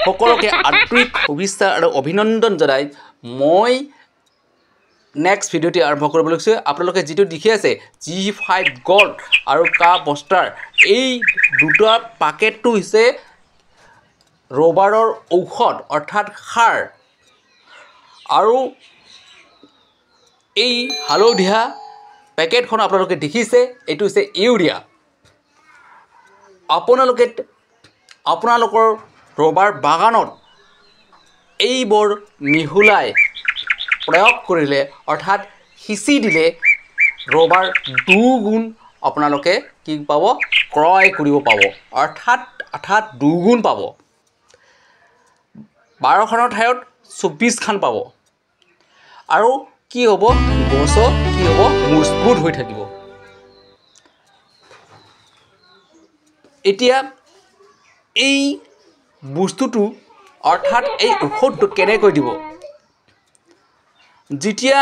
সকলোকে আন্তৰিক শুভেচ্ছা আৰু অভিনন্দন জনাই মই নেক্সট ভিডিঅ'টি আৰম্ভ কৰিব লৈছোঁ। আপোনালোকে যিটো দেখি আছে G5 গল্ড আৰু কা বস্টাৰ এই দুটা পেকেটটো হৈছে ৰবাৰৰ ঔষধ অৰ্থাৎ সাৰ আৰু এই হালধীয়া পেকেটখন আপোনালোকে দেখিছে এইটো হৈছে ইউৰিয়া। আপোনালোকৰ ৰবাৰ বাগানত এইবোৰ মিহলাই প্ৰয়োগ কৰিলে অৰ্থাৎ সিঁচি দিলে ৰবাৰ দুগুণ আপোনালোকে কি পাব ক্ৰয় কৰিব পাব অৰ্থাৎ দুগুণ পাব। 12খনৰ ঠাইত 24খন পাব আৰু কি হ'ব গছ কি হ'ব মজবুত হৈ থাকিব। এতিয়া এই বস্তুটো অৰ্থাৎ এই ঔষধটো কেনেকৈ দিব যেতিয়া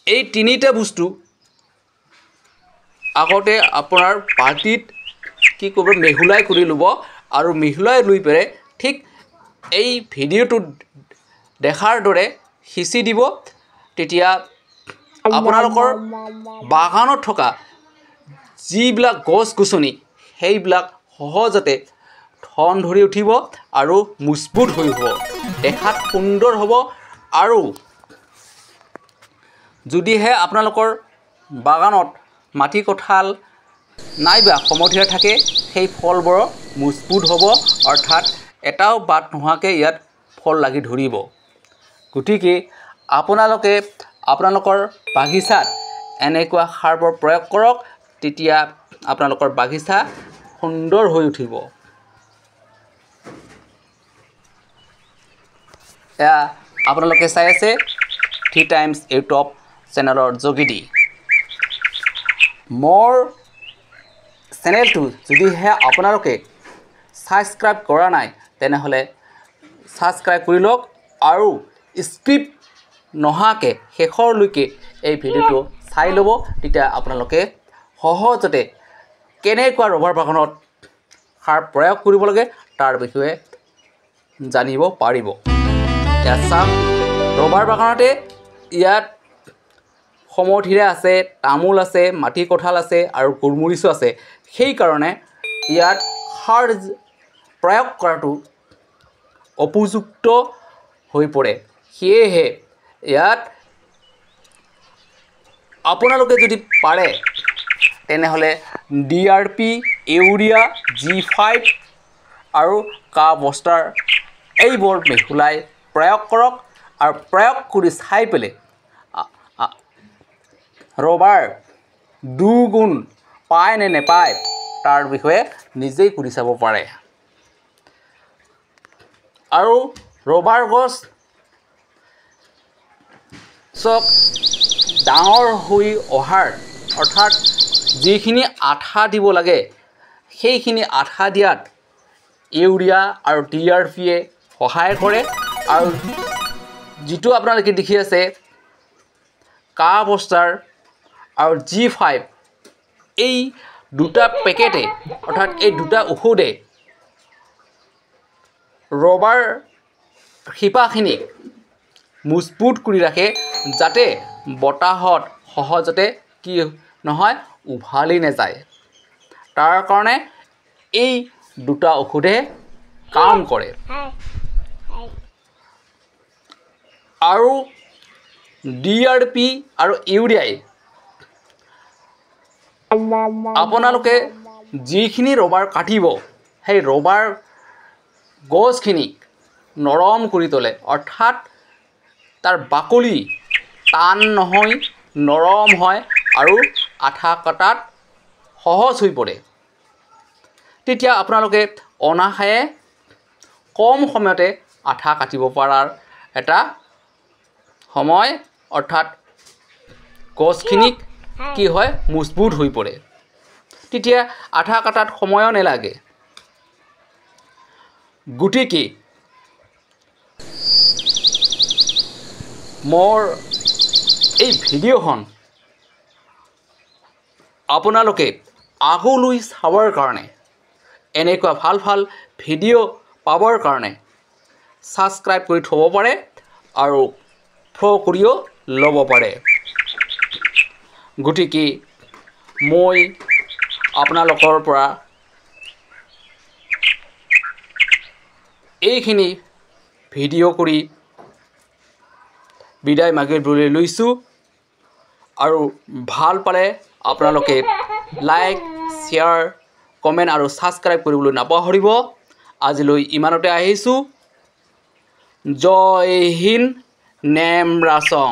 এই তিনিটা বস্তু আগতে আপোনাৰ বাল্টিত কি কৰিব মিহলাই কৰি ল'ব আৰু মিহলাই লৈ পেলাই ঠিক এই ভিডিঅ'টোত দেখাৰ দৰে সিঁচি দিব। তেতিয়া আপোনালোকৰ বাগানত থকা যিবিলাক গছ-গছনি সেইবিলাক সহজতে ঠন ধৰি উঠিব আৰু মজবুত হৈ হ'ব, দেখাত সুন্দৰ হ'ব। আৰু যদিহে আপোনালোকৰ বাগানত মাটি কঁঠাল নাইবা সমৰ্থিয়া থাকে সেই ফলবোৰ মজবুত হ'ব অৰ্থাৎ এটাও বাট নোহোৱাকৈ ইয়াত ফল লাগি ধৰিব। গতিকে আপোনালোকে আপোনালোকৰ বাগিচাত এনেকুৱা সাৰবোৰ প্ৰয়োগ কৰক, তেতিয়া আপোনালোকৰ বাগিচা সুন্দৰ হৈ উঠিব। এয়া আপোনালোকে চাই আছে থ্ৰী টাইমছ ইউটিউব চেনেলৰ যোগেদি। মোৰ চেনেলটো যদিহে আপোনালোকে ছাবস্ক্ৰাইব কৰা নাই তেনেহ'লে ছাবস্ক্ৰাইব কৰি লওক আৰু স্কিপ নোহোৱাকৈ শেষৰলৈকে এই ভিডিঅ'টো চাই ল'ব। তেতিয়া আপোনালোকে সহজতে কেনেকুৱা ৰবাৰ বাগানত সাৰ প্ৰয়োগ কৰিব লাগে তাৰ বিষয়ে জানিব পাৰিব। ইয়াত চাওক ৰবাৰ বাগানতে ইয়াত সমৰ্থিৰা আছে, তামোল আছে, মাটি কঁঠাল আছে আৰু গোলমৰিচো আছে। সেইকাৰণে ইয়াত সাৰ প্ৰয়োগ কৰাটো উপযুক্ত হৈ পৰে। সেয়েহে ইয়াত আপোনালোকে যদি পাৰে তেনেহ'লে DRP, ইউৰিয়া, G5 আৰু কা বস্টাৰ এইবোৰ মিহলাই প্ৰয়োগ কৰক আৰু প্ৰয়োগ কৰি চাই পেলাই ৰবাৰ দুগুণ পায় নে নেপায় তাৰ বিষয়ে নিজেই কৰি চাব পাৰে। আৰু ৰবাৰ গছ চক ডাঙৰ হৈ অহাৰ অৰ্থাৎ যিখিনি আঠা দিব লাগে সেইখিনি আঠা দিয়াত ইউৰিয়া আৰু DRPয়ে সহায় কৰে। আৰু যিটো আপোনালোকে দেখি আছে কা বস্টাৰ আৰু G5 এই দুটা পেকেটে অৰ্থাৎ এই দুটা ঔষধে ৰবাৰ শিপাখিনিক মজবুত কৰি ৰাখে যাতে বতাহত সহজতে কি নহয় উভালি নাযায়। তাৰ কাৰণে এই দুটা ঔষধে কাম কৰে। আৰু DRP আৰু ইউৰিয়াই আপোনালোকে যিখিনি ৰবাৰ কাটিব সেই ৰবাৰ গছখিনিক নৰম কৰি তোলে অৰ্থাৎ তাৰ বাকলি টান নহয়, নৰম হয় আৰু আঠা কটাত সহজ হৈ পৰে। তেতিয়া আপোনালোকে অনায়াসে কম সময়তে আঠা কাটিব পৰাৰ এটা সময় অৰ্থাৎ গছখিনিক কি হয় মজবুত হৈ পৰে। তেতিয়া আঠা কাটাত সময়ও নালাগে। গতিকে মোৰ এই ভিডিঅ'খন আপোনালোকে আগলৈ চাবৰ কাৰণে এনেকুৱা ভাল ভাল ভিডিঅ' পাবৰ কাৰণে ছাবস্ক্ৰাইব কৰি থ'ব পাৰে আৰু ফ'ল' কৰিও ল'ব পাৰে। গতিকে মই আপোনালোকৰ পৰা এইখিনি ভিডিঅ' কৰি বিদায় মাগিবলৈ লৈছোঁ আৰু ভাল পালে আপোনালোকে লাইক শ্বেয়াৰ কমেণ্ট আৰু ছাবস্ক্ৰাইব কৰিবলৈ নাপাহৰিব। আজিলৈ ইমানতে আহিছোঁ। জয় হিন্দ, নেম ৰাচং।